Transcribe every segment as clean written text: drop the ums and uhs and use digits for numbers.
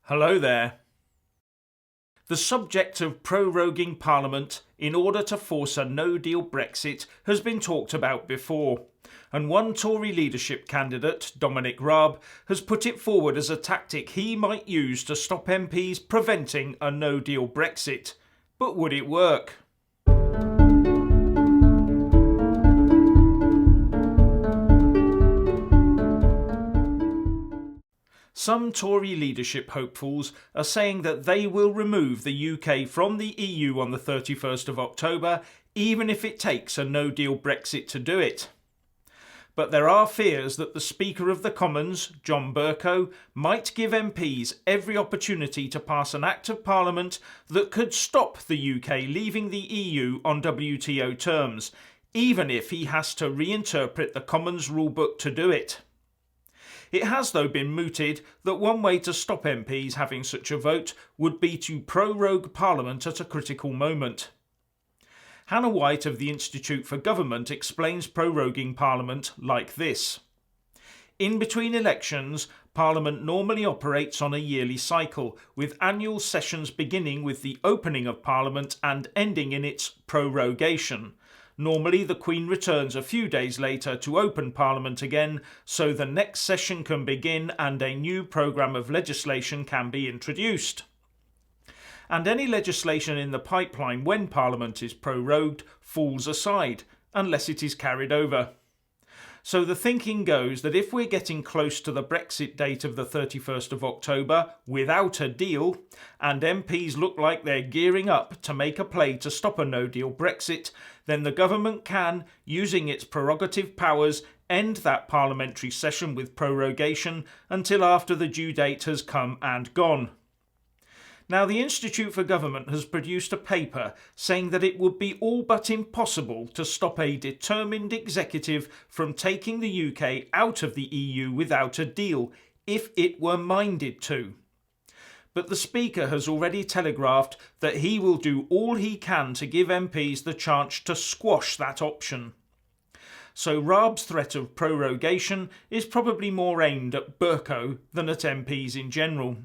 Hello there. The subject of proroguing Parliament in order to force a no-deal Brexit has been talked about before, and one Tory leadership candidate, Dominic Raab, has put it forward as a tactic he might use to stop MPs preventing a no-deal Brexit. But would it work? Some Tory leadership hopefuls are saying that they will remove the UK from the EU on the 31st of October, even if it takes a no-deal Brexit to do it. But there are fears that the Speaker of the Commons, John Bercow, might give MPs every opportunity to pass an Act of Parliament that could stop the UK leaving the EU on WTO terms, even if he has to reinterpret the Commons rulebook to do it. It has, though, been mooted that one way to stop MPs having such a vote would be to prorogue Parliament at a critical moment. Hannah White of the Institute for Government explains proroguing Parliament like this. In between elections, Parliament normally operates on a yearly cycle, with annual sessions beginning with the opening of Parliament and ending in its prorogation. Normally, the Queen returns a few days later to open Parliament again, so the next session can begin and a new programme of legislation can be introduced. And any legislation in the pipeline when Parliament is prorogued falls aside, unless it is carried over. So the thinking goes that if we're getting close to the Brexit date of the 31st of October without a deal, and MPs look like they're gearing up to make a play to stop a no-deal Brexit, then the government can, using its prerogative powers, end that parliamentary session with prorogation until after the due date has come and gone. Now, the Institute for Government has produced a paper saying that it would be all but impossible to stop a determined executive from taking the UK out of the EU without a deal, if it were minded to. But the Speaker has already telegraphed that he will do all he can to give MPs the chance to squash that option. So Raab's threat of prorogation is probably more aimed at Bercow than at MPs in general.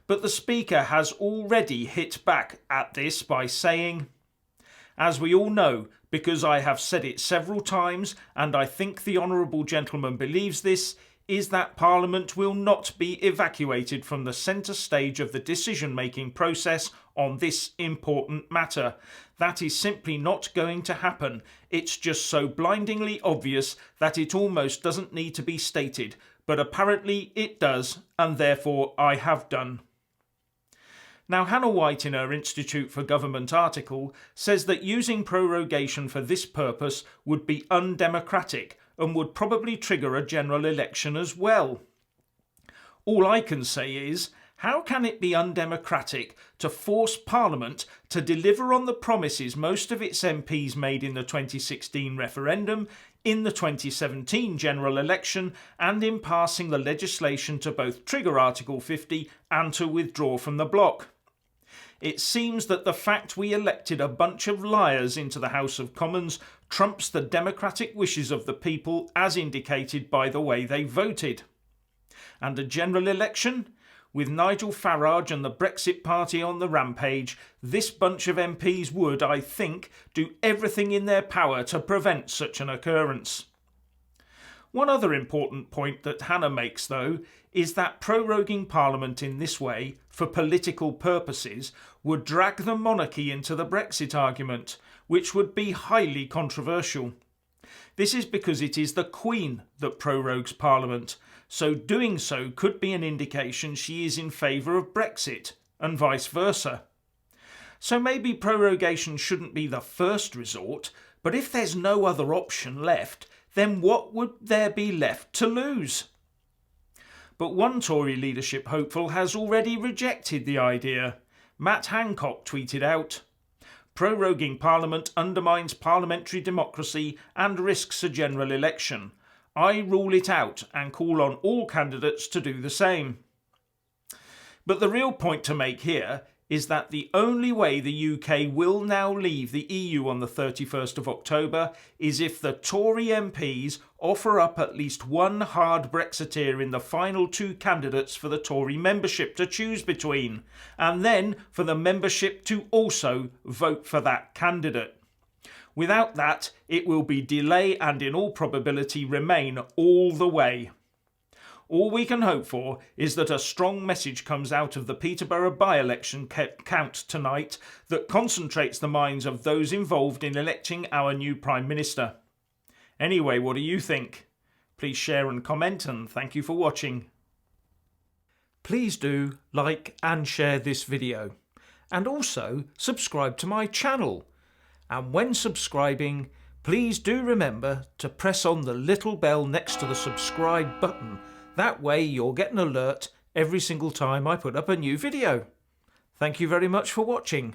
But the Speaker has already hit back at this by saying, "As we all know, because I have said it several times, and I think the honourable gentleman believes this, is that Parliament will not be evacuated from the centre stage of the decision-making process on this important matter. That is simply not going to happen. It's just so blindingly obvious that it almost doesn't need to be stated, but apparently it does, and therefore I have done." Now, Hannah White in her Institute for Government article says that using prorogation for this purpose would be undemocratic and would probably trigger a general election as well. All I can say is, how can it be undemocratic to force Parliament to deliver on the promises most of its MPs made in the 2016 referendum, in the 2017 general election, and in passing the legislation to both trigger Article 50 and to withdraw from the bloc? It seems that the fact we elected a bunch of liars into the House of Commons trumps the democratic wishes of the people as indicated by the way they voted. And a general election? With Nigel Farage and the Brexit Party on the rampage, this bunch of MPs would, I think, do everything in their power to prevent such an occurrence. One other important point that Hannah makes, though, is that proroguing Parliament in this way, for political purposes, would drag the monarchy into the Brexit argument, which would be highly controversial. This is because it is the Queen that prorogues Parliament, so doing so could be an indication she is in favour of Brexit, and vice versa. So maybe prorogation shouldn't be the first resort, but if there's no other option left, then what would there be left to lose? But one Tory leadership hopeful has already rejected the idea. Matt Hancock tweeted out, "Proroguing Parliament undermines parliamentary democracy and risks a general election. I rule it out and call on all candidates to do the same." But the real point to make here is that the only way the UK will now leave the EU on the 31st of October is if the Tory MPs offer up at least one hard Brexiteer in the final two candidates for the Tory membership to choose between, and then for the membership to also vote for that candidate. Without that, it will be delay and in all probability remain all the way. All we can hope for is that a strong message comes out of the Peterborough by-election count tonight that concentrates the minds of those involved in electing our new Prime Minister. Anyway, what do you think? Please share and comment, and thank you for watching. Please do like and share this video, and also subscribe to my channel. And when subscribing, please do remember to press on the little bell next to the subscribe button. That way you'll get an alert every single time I put up a new video. Thank you very much for watching.